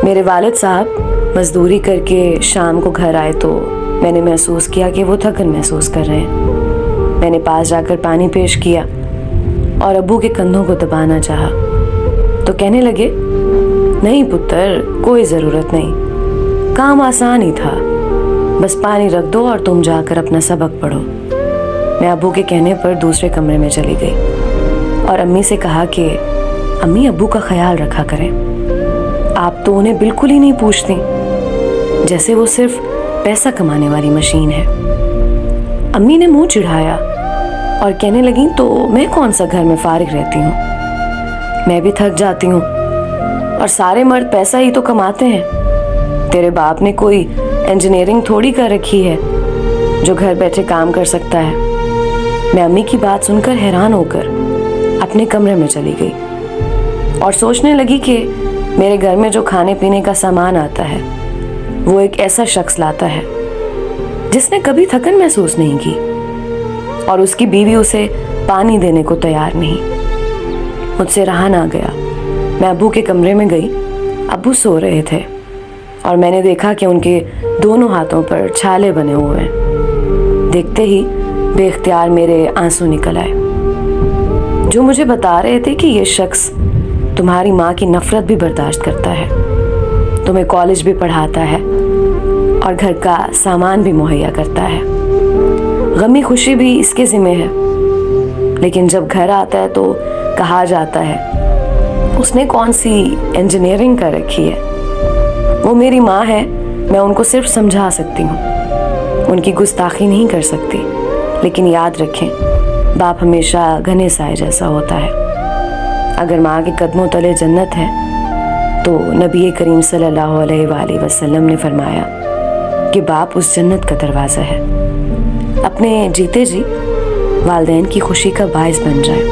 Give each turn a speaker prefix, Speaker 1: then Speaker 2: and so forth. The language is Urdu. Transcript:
Speaker 1: میرے والد صاحب مزدوری کر کے شام کو گھر آئے تو میں نے محسوس کیا کہ وہ تھکن محسوس کر رہے ہیں۔ میں نے پاس جا کر پانی پیش کیا اور ابو کے کندھوں کو دبانا چاہا تو کہنے لگے، نہیں پتر، کوئی ضرورت نہیں، کام آسان ہی تھا، بس پانی رکھ دو اور تم جا کر اپنا سبق پڑھو۔ میں ابو کے کہنے پر دوسرے کمرے میں چلی گئی اور امی سے کہا کہ امی ابو کا خیال رکھا کریں، آپ تو انہیں بالکل ہی نہیں پوچھتی، جیسے وہ صرف پیسہ کمانے والی مشین ہے۔ امی نے منہ چڑھایا اور کہنے لگیں، تو میں کون سا گھر میں فارغ رہتی ہوں، میں بھی تھک جاتی ہوں اور سارے مرد پیسہ ہی تو کماتے ہیں، تیرے باپ نے کوئی انجینئرنگ تھوڑی کر رکھی ہے جو گھر بیٹھے کام کر سکتا ہے۔ میں امی کی بات سن کر حیران ہو کر اپنے کمرے میں چلی گئی اور سوچنے لگی کہ میرے گھر میں جو کھانے پینے کا سامان آتا ہے وہ ایک ایسا شخص لاتا ہے جس نے کبھی تھکن محسوس نہیں کی، اور اس کی بیوی اسے پانی دینے کو تیار نہیں۔ مجھ سے رہا نہ گیا، میں ابو کے کمرے میں گئی۔ ابو سو رہے تھے اور میں نے دیکھا کہ ان کے دونوں ہاتھوں پر چھالے بنے ہوئے ہیں۔ دیکھتے ہی بے اختیار میرے آنسو نکل آئے، جو مجھے بتا رہے تھے کہ یہ شخص تمہاری ماں کی نفرت بھی برداشت کرتا ہے، تمہیں کالج بھی پڑھاتا ہے اور گھر کا سامان بھی مہیا کرتا ہے، غمی خوشی بھی اس کے ذمہ ہے، لیکن جب گھر آتا ہے تو کہا جاتا ہے اس نے کون سی انجینئرنگ کر رکھی ہے۔ وہ میری ماں ہے، میں ان کو صرف سمجھا سکتی ہوں، ان کی گستاخی نہیں کر سکتی، لیکن یاد رکھیں باپ ہمیشہ گھنے سائے جیسا ہوتا ہے۔ اگر ماں کے قدموں تلے جنت ہے تو نبی کریم صلی اللہ علیہ وآلہ وسلم نے فرمایا کہ باپ اس جنت کا دروازہ ہے۔ اپنے جیتے جی والدین کی خوشی کا باعث بن جائے۔